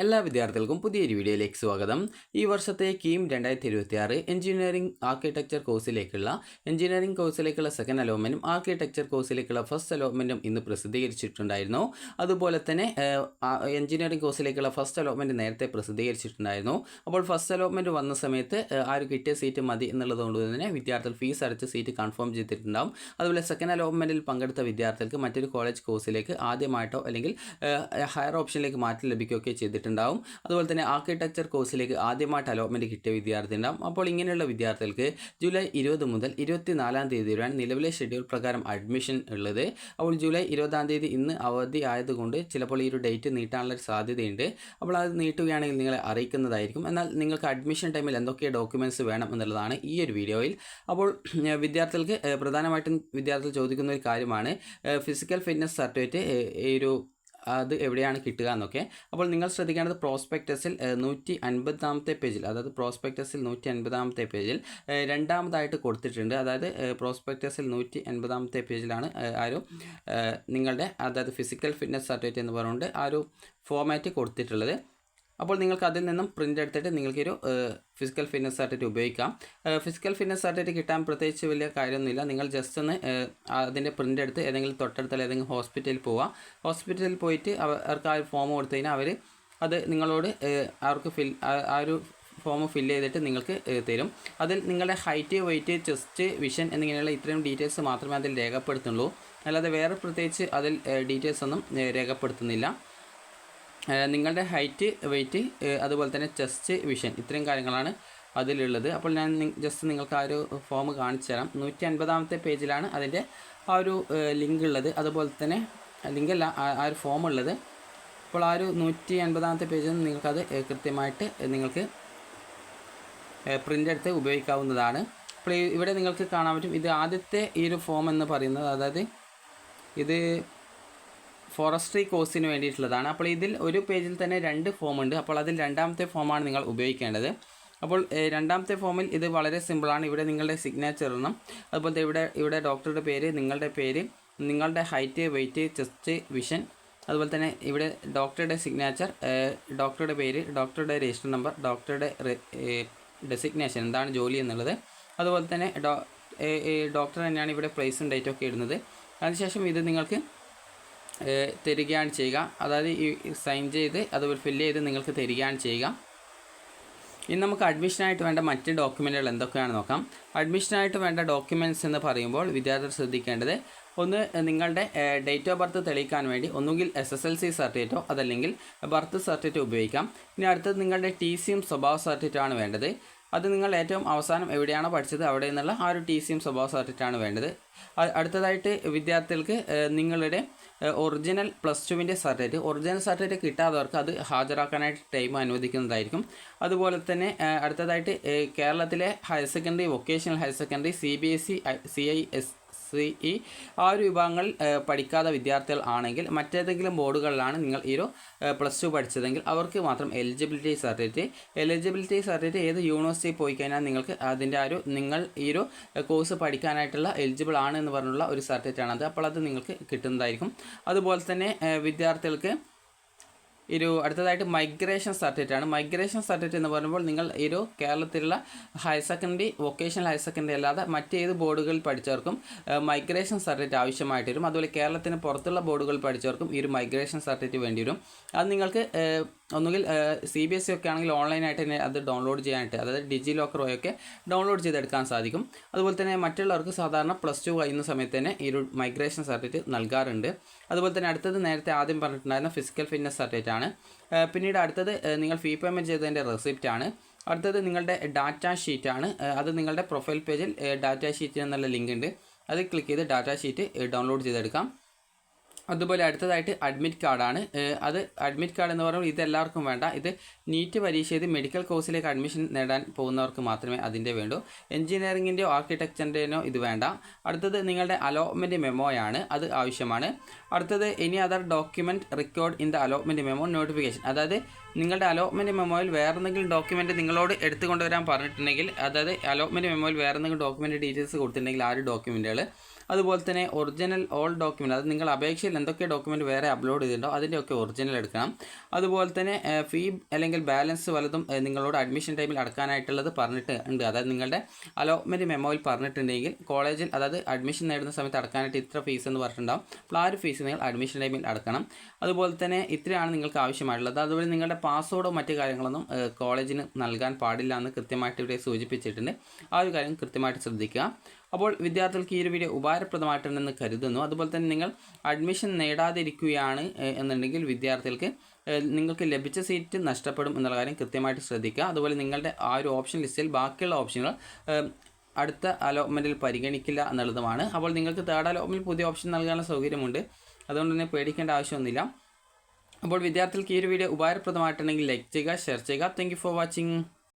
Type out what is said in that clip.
എല്ലാ വിദ്യാർത്ഥികൾക്കും പുതിയൊരു വീഡിയോയിലേക്ക് സ്വാഗതം. ഈ വർഷത്തെ കീം 2026 എഞ്ചിനീയറിംഗ് ആർക്കിടെക്ചർ കോഴ്സിലേക്കുള്ള സെക്കൻഡ് അലോട്ട്മെൻറ്റും ആർക്കിടെക്ചർ കോഴ്സിലേക്കുള്ള ഫസ്റ്റ് അലോട്ട്മെൻറ്റും ഇന്ന് പ്രസിദ്ധീകരിച്ചിട്ടുണ്ടായിരുന്നു. അതുപോലെ തന്നെ എഞ്ചിനീയറിംഗ് കോഴ്സിലേക്കുള്ള ഫസ്റ്റ് അലോട്ട്മെൻറ്റ് നേരത്തെ പ്രസിദ്ധീകരിച്ചിട്ടുണ്ടായിരുന്നു. അപ്പോൾ ഫസ്റ്റ് അലോട്ട്മെൻറ്റ് വന്ന സമയത്ത് ആര് കിട്ടിയ സീറ്റ് മതി എന്നുള്ളതുകൊണ്ട് തന്നെ വിദ്യാർത്ഥികൾ ഫീസ് അടച്ച് സീറ്റ് കൺഫേം ചെയ്തിട്ടുണ്ടാകും. അതുപോലെ സെക്കൻഡ് അലോട്ട്മെൻറ്റിൽ പങ്കെടുത്ത വിദ്യാർത്ഥികൾക്ക് മറ്റൊരു കോളേജ് കോഴ്സിലേക്ക് ആദ്യമായിട്ടോ അല്ലെങ്കിൽ ഹയർ ഓപ്ഷനിലേക്ക് മാറ്റം ലഭിക്കുകയൊക്കെ ചെയ്തിട്ടുണ്ടാകും. അതുപോലെ തന്നെ ആർക്കിടെക്ചർ കോഴ്സിലേക്ക് ആദ്യമായിട്ട് അലോട്ട്മെൻറ്റ് കിട്ടിയ വിദ്യാർത്ഥി ഉണ്ടാകും. അപ്പോൾ ഇങ്ങനെയുള്ള വിദ്യാർത്ഥികൾക്ക് ജൂലൈ 20 മുതൽ 24 തീയതി വരെയാണ് നിലവിലെ ഷെഡ്യൂൾ പ്രകാരം അഡ്മിഷൻ ഉള്ളത്. അപ്പോൾ ജൂലൈ 20 ഇന്ന് അവധി ആയതുകൊണ്ട് ചിലപ്പോൾ ഈ ഒരു ഡേറ്റ് നീട്ടാനുള്ള സാധ്യതയുണ്ട്. അപ്പോൾ അത് നീട്ടുകയാണെങ്കിൽ നിങ്ങളെ അറിയിക്കുന്നതായിരിക്കും. എന്നാൽ നിങ്ങൾക്ക് അഡ്മിഷൻ ടൈമിൽ എന്തൊക്കെ ഡോക്യുമെൻറ്റ്സ് വേണം എന്നുള്ളതാണ് ഈ ഒരു വീഡിയോയിൽ. അപ്പോൾ വിദ്യാർത്ഥികൾക്ക് പ്രധാനമായിട്ടും വിദ്യാർത്ഥികൾ ചോദിക്കുന്ന ഒരു കാര്യമാണ് ഫിസിക്കൽ ഫിറ്റ്നസ് സർട്ടിഫിക്കറ്റ് അത് എവിടെയാണ് കിട്ടുക എന്നൊക്കെ. അപ്പോൾ നിങ്ങൾ ശ്രദ്ധിക്കേണ്ടത് പ്രോസ്പെക്ടസിൽ 150 പേജിൽ, അതായത് പ്രോസ്പെക്ടസിൽ 150 പേജിൽ രണ്ടാമതായിട്ട് കൊടുത്തിട്ടുണ്ട്. അതായത് പ്രോസ്പെക്ടസിൽ 150 പേജിലാണ് നിങ്ങളുടെ അതായത് ഫിസിക്കൽ ഫിറ്റ്നസ് സർട്ടിഫിക്കറ്റ് എന്ന് പറഞ്ഞുകൊണ്ട് ആ ഒരു ഫോമാറ്റ് കൊടുത്തിട്ടുള്ളത്. അപ്പോൾ നിങ്ങൾക്ക് അതിൽ നിന്നും പ്രിൻ്റ് എടുത്തിട്ട് നിങ്ങൾക്കൊരു ഫിസിക്കൽ ഫിറ്റ്നസ് സർട്ടിഫിക്കറ്റ് ഉപയോഗിക്കാം. ഫിസിക്കൽ ഫിറ്റ്നസ് സർട്ടിഫിക്കറ്റ് കിട്ടാൻ പ്രത്യേകിച്ച് വലിയ കാര്യമൊന്നുമില്ല. നിങ്ങൾ ജസ്റ്റ് ഒന്ന് അതിൻ്റെ പ്രിൻ്റ് എടുത്ത് ഏതെങ്കിലും തൊട്ടടുത്തുള്ള ഏതെങ്കിലും ഹോസ്പിറ്റലിൽ പോവുക. ഹോസ്പിറ്റലിൽ പോയിട്ട് അവർക്ക് ആ ഒരു ഫോം കൊടുത്തു കഴിഞ്ഞാൽ അവർ അത് നിങ്ങളോട് അവർക്ക് ആ ഒരു ഫോം ഫില്ല് ചെയ്തിട്ട് നിങ്ങൾക്ക് തരും. അതിൽ നിങ്ങളുടെ ഹൈറ്റ്, വെയിറ്റ്, ചെസ്റ്റ്, വിഷൻ എന്നിങ്ങനെയുള്ള ഇത്രയും ഡീറ്റെയിൽസ് മാത്രമേ അതിൽ രേഖപ്പെടുത്തുള്ളൂ. അല്ലാതെ വേറെ പ്രത്യേകിച്ച് അതിൽ ഡീറ്റെയിൽസ് ഒന്നും രേഖപ്പെടുത്തുന്നില്ല. നിങ്ങളുടെ ഹൈറ്റ്, വെയിറ്റ്, അതുപോലെ തന്നെ ചെസ്റ്റ്, വിഷൻ ഇത്രയും കാര്യങ്ങളാണ് അതിലുള്ളത്. അപ്പോൾ ഞാൻ ജസ്റ്റ് നിങ്ങൾക്ക് ആ ഒരു ഫോം കാണിച്ചു തരാം. 150 പേജിലാണ് അതിൻ്റെ ആ ഒരു ലിങ്ക് ഉള്ളത്. അതുപോലെ തന്നെ ലിങ്കല്ല, ആ ഒരു ഫോം ഉള്ളത്. അപ്പോൾ ആ ഒരു 150 പേജിൽ നിന്ന് നിങ്ങൾക്കത് കൃത്യമായിട്ട് നിങ്ങൾക്ക് പ്രിൻ്റ് എടുത്ത് ഉപയോഗിക്കാവുന്നതാണ്. അപ്പോൾ ഇവിടെ നിങ്ങൾക്ക് കാണാൻ പറ്റും, ഇത് ആദ്യത്തെ ഈ ഒരു ഫോം എന്ന് പറയുന്നത്, അതായത് ഇത് ഫോറസ്ട്രി കോഴ്സിന് വേണ്ടിയിട്ടുള്ളതാണ്. അപ്പോൾ ഇതിൽ ഒരു പേജിൽ തന്നെ 2 ഫോം ഉണ്ട്. അപ്പോൾ അതിൽ രണ്ടാമത്തെ ഫോമാണ് നിങ്ങൾ ഉപയോഗിക്കേണ്ടത്. അപ്പോൾ രണ്ടാമത്തെ ഫോമിൽ ഇത് വളരെ സിമ്പിളാണ്. ഇവിടെ നിങ്ങളുടെ സിഗ്നേച്ചർ ഇടണം. അതുപോലെ ഇവിടെ ഡോക്ടറുടെ പേര്, നിങ്ങളുടെ പേര്, നിങ്ങളുടെ ഹൈറ്റ്, വെയിറ്റ്, ചെസ്റ്റ്, വിഷൻ, അതുപോലെ തന്നെ ഇവിടെ ഡോക്ടറുടെ സിഗ്നേച്ചർ, ഡോക്ടറുടെ പേര്, ഡോക്ടറുടെ രജിസ്റ്റർ നമ്പർ, ഡോക്ടറുടെ ഡെസിഗ്നേഷൻ, എന്താണ് ജോലി എന്നുള്ളത്, അതുപോലെ തന്നെ ഡോക്ടർ തന്നെയാണ് ഇവിടെ പ്ലേസും ഡേറ്റൊക്കെ ഇടുന്നത്. അതിനുശേഷം ഇത് നിങ്ങൾക്ക് തരികയാണ് ചെയ്യുക. അതായത് ഈ സൈൻ ചെയ്ത് അതുപോലെ ഫില്ല് ചെയ്ത് നിങ്ങൾക്ക് തരികയാണ് ചെയ്യുക. ഇനി നമുക്ക് അഡ്മിഷനായിട്ട് വേണ്ട മറ്റ് ഡോക്യുമെൻറ്റുകൾ എന്തൊക്കെയാണെന്ന് നോക്കാം. അഡ്മിഷനായിട്ട് വേണ്ട ഡോക്യുമെൻറ്റ്സ് എന്ന് പറയുമ്പോൾ വിദ്യാർത്ഥികൾ ശ്രദ്ധിക്കേണ്ടത്, ഒന്ന് നിങ്ങളുടെ ഡേറ്റ് ഓഫ് ബർത്ത് തെളിയിക്കാൻ വേണ്ടി ഒന്നുകിൽ SSLC സർട്ടിഫിക്കറ്റോ അതല്ലെങ്കിൽ ബർത്ത് സർട്ടിഫിക്കറ്റ് ഉപയോഗിക്കാം. ഇനി അടുത്തത് നിങ്ങളുടെ TCയും സ്വഭാവ സർട്ടിഫിക്കറ്റാണ് വേണ്ടത്. അത് നിങ്ങൾ ഏറ്റവും അവസാനം എവിടെയാണോ പഠിച്ചത് അവിടെ നിന്നുള്ള ആ ഒരു TCയും സ്വഭാവ സർട്ടിഫിക്കറ്റാണ് വേണ്ടത്. അടുത്തതായിട്ട് വിദ്യാർത്ഥികൾക്ക് നിങ്ങളുടെ ഒറിജിനൽ +2 സർട്ടിഫിക്കറ്റ്, ഒറിജിനൽ സർട്ടിഫിക്കറ്റ് കിട്ടാത്തവർക്ക് അത് ഹാജരാക്കാനായിട്ട് ടൈം അനുവദിക്കുന്നതായിരിക്കും. അതുപോലെ തന്നെ അടുത്തതായിട്ട് കേരളത്തിലെ higher secondary, vocational higher secondary, CBSE, CISE ആ ഒരു വിഭാഗങ്ങളിൽ പഠിക്കാത്ത വിദ്യാർത്ഥികൾ ആണെങ്കിൽ മറ്റേതെങ്കിലും ബോർഡുകളിലാണ് നിങ്ങൾ ഈ ഒരു +2 പഠിച്ചതെങ്കിൽ അവർക്ക് മാത്രം എലിജിബിലിറ്റി സർട്ടിഫിക്കറ്റ് ഏത് യൂണിവേഴ്സിറ്റി പോയി കഴിഞ്ഞാൽ നിങ്ങൾക്ക് അതിൻ്റെ നിങ്ങൾ ഈ ഒരു കോഴ്സ് പഠിക്കാനായിട്ടുള്ള എലിജിബിൾ ആണ് എന്ന് പറഞ്ഞുള്ള ഒരു സർട്ടിഫിക്കറ്റ് ആണത്. അപ്പോൾ അത് നിങ്ങൾക്ക് കിട്ടുന്നതായിരിക്കും. അതുപോലെ തന്നെ വിദ്യാർത്ഥികൾക്ക് അടുത്തതായിട്ട് മൈഗ്രേഷൻ സർട്ടിഫിക്കറ്റ് ആണ്. മൈഗ്രേഷൻ സർട്ടിഫിക്കറ്റ് എന്ന് പറയുമ്പോൾ നിങ്ങൾ ഈ ഒരു കേരളത്തിലുള്ള higher secondary, vocational higher secondary അല്ലാതെ മറ്റേത് ബോർഡുകളിൽ പഠിച്ചവർക്കും മൈഗ്രേഷൻ സർട്ടിഫിക്കറ്റ് ആവശ്യമായിട്ട് വരും. അതുപോലെ കേരളത്തിന് പുറത്തുള്ള ബോർഡുകളിൽ പഠിച്ചവർക്കും ഈ ഒരു മൈഗ്രേഷൻ സർട്ടിഫിക്കറ്റ് വേണ്ടി വരും. അത് നിങ്ങൾക്ക് ഒന്നുകിൽ CBSE ഒക്കെ ആണെങ്കിൽ ഓൺലൈനായിട്ട് തന്നെ അത് ഡൗൺലോഡ് ചെയ്യാനായിട്ട്, അതായത് ഡിജി ലോക്കർ വഴിയൊക്കെ ഡൗൺലോഡ് ചെയ്തെടുക്കാൻ സാധിക്കും. അതുപോലെ തന്നെ മറ്റുള്ളവർക്ക് സാധാരണ +2 കഴിയുന്ന സമയത്ത് തന്നെ ഈ ഒരു മൈഗ്രേഷൻ സർട്ടിഫിക്കറ്റ് നൽകാറുണ്ട്. അതുപോലെ തന്നെ അടുത്തത് നേരത്തെ ആദ്യം പറഞ്ഞിട്ടുണ്ടായിരുന്ന ഫിസിക്കൽ ഫിറ്റ്നസ് സർട്ടിഫിക്കറ്റ് ആണ്. പിന്നീട് അടുത്തത് നിങ്ങൾ ഫീ പേയ്മെൻറ്റ് ചെയ്തതിൻ്റെ റെസിപ്റ്റ് ആണ്. അടുത്തത് നിങ്ങളുടെ ഡാറ്റ ഷീറ്റാണ്. അത് നിങ്ങളുടെ പ്രൊഫൈൽ പേജിൽ ഡാറ്റ ഷീറ്റ് എന്നുള്ള ലിങ്ക് ഉണ്ട്. അത് ക്ലിക്ക് ചെയ്ത് ഡാറ്റ ഷീറ്റ് ഡൗൺലോഡ് ചെയ്തെടുക്കാം. അതുപോലെ അടുത്തതായിട്ട് അഡ്മിറ്റ് കാർഡാണ്. അത് അഡ്മിറ്റ് കാർഡ് എന്ന് പറയുമ്പോൾ ഇതെല്ലാവർക്കും വേണ്ട. ഇത് നീറ്റ് പരീക്ഷ ചെയ്ത് മെഡിക്കൽ കോഴ്സിലേക്ക് അഡ്മിഷൻ നേടാൻ പോകുന്നവർക്ക് മാത്രമേ അതിൻ്റെ വേണ്ടൂ. എഞ്ചിനീയറിങ്ങിൻ്റെയോ ആർക്കിടെക്ചറിൻ്റെയോ ഇത് വേണ്ട. അടുത്തത് നിങ്ങളുടെ അലോട്ട്മെൻറ്റ് മെമ്മോയാണ്, അത് ആവശ്യമാണ്. അടുത്തത് any other document record in the allotment memo notification, അതായത് നിങ്ങളുടെ അലോട്ട്മെൻറ്റ് മെമ്മോയിൽ വേറെ എന്തെങ്കിലും ഡോക്യുമെൻറ്റ് നിങ്ങളോട് എടുത്തുകൊണ്ടുവരാൻ പറഞ്ഞിട്ടുണ്ടെങ്കിൽ, അതായത് അലോട്ട്മെൻറ്റ് മെമ്മോയിൽ വേറെ എന്തെങ്കിലും ഡോക്യുമെൻറ്റ് ഡീറ്റെയിൽസ് കൊടുത്തിട്ടുണ്ടെങ്കിൽ ആ ഒരു ഡോക്യുമെൻറ്റുകൾ അതുപോലെ തന്നെ ഒറിജിനൽ ഓൾ ഡോക്യുമെൻറ്റ്, അത് നിങ്ങൾ അപേക്ഷയിൽ എന്തൊക്കെ ഡോക്യുമെൻറ്റ് വേറെ അപ്ലോഡ് ചെയ്തിട്ടുണ്ടോ അതിൻ്റെയൊക്കെ ഒറിജിനൽ എടുക്കണം. അതുപോലെ തന്നെ ഫീ അല്ലെങ്കിൽ ബാലൻസ് വല്ലതും നിങ്ങളോട് അഡ്മിഷൻ ടൈമിൽ അടക്കാനായിട്ടുള്ളത് പറഞ്ഞിട്ടുണ്ട്. അതായത് നിങ്ങളുടെ അലോട്ട്മെൻറ്റ് മെമ്മോയിൽ പറഞ്ഞിട്ടുണ്ടെങ്കിൽ കോളേജിൽ, അതായത് അഡ്മിഷൻ നേടുന്ന സമയത്ത് അടക്കാനായിട്ട് ഇത്ര ഫീസ് എന്ന് പറഞ്ഞിട്ടുണ്ടാവും. അപ്പോൾ ആ ഒരു ഫീസ് നിങ്ങൾ അഡ്മിഷൻ ടൈമിൽ അടക്കണം. അതുപോലെ തന്നെ ഇത്രയാണ് നിങ്ങൾക്ക് ആവശ്യമായിട്ടുള്ളത്. അതുപോലെ നിങ്ങളുടെ പാസ്വേർഡോ മറ്റു കാര്യങ്ങളൊന്നും കോളേജിന് നൽകാൻ പാടില്ല എന്ന് കൃത്യമായിട്ട് ഇവിടെ സൂചിപ്പിച്ചിട്ടുണ്ട്. ആ ഒരു കാര്യം കൃത്യമായിട്ട് ശ്രദ്ധിക്കുക. അപ്പോൾ വിദ്യാർത്ഥികൾക്ക് ഈ ഒരു വീഡിയോ ഉപകാരപ്രദമായിട്ടുണ്ടെന്ന് കരുതുന്നു. അതുപോലെ തന്നെ നിങ്ങൾ അഡ്മിഷൻ നേടാതിരിക്കുകയാണ് എന്നുണ്ടെങ്കിൽ വിദ്യാർത്ഥികൾക്ക് നിങ്ങൾക്ക് ലഭിച്ച സീറ്റ് നഷ്ടപ്പെടും എന്നുള്ള കാര്യം കൃത്യമായിട്ട് ശ്രദ്ധിക്കുക. അതുപോലെ നിങ്ങളുടെ ആ ഒരു ഓപ്ഷൻ ലിസ്റ്റിൽ ബാക്കിയുള്ള ഓപ്ഷനുകൾ അടുത്ത അലോട്ട്മെൻറ്റിൽ പരിഗണിക്കില്ല എന്നുള്ളതുമാണ്. അപ്പോൾ നിങ്ങൾക്ക് തേർഡ് അലോട്ട്മെൻറ്റിൽ പുതിയ ഓപ്ഷൻ നൽകാനുള്ള സൗകര്യമുണ്ട്. അതുകൊണ്ട് തന്നെ പേടിക്കേണ്ട ആവശ്യമൊന്നുമില്ല. അപ്പോൾ വിദ്യാർത്ഥികൾക്ക് ഈ ഒരു വീഡിയോ ഉപകാരപ്രദമായിട്ടുണ്ടെങ്കിൽ ലൈക്ക് ചെയ്യുക, ഷെയർ ചെയ്യുക. Thank you for watching.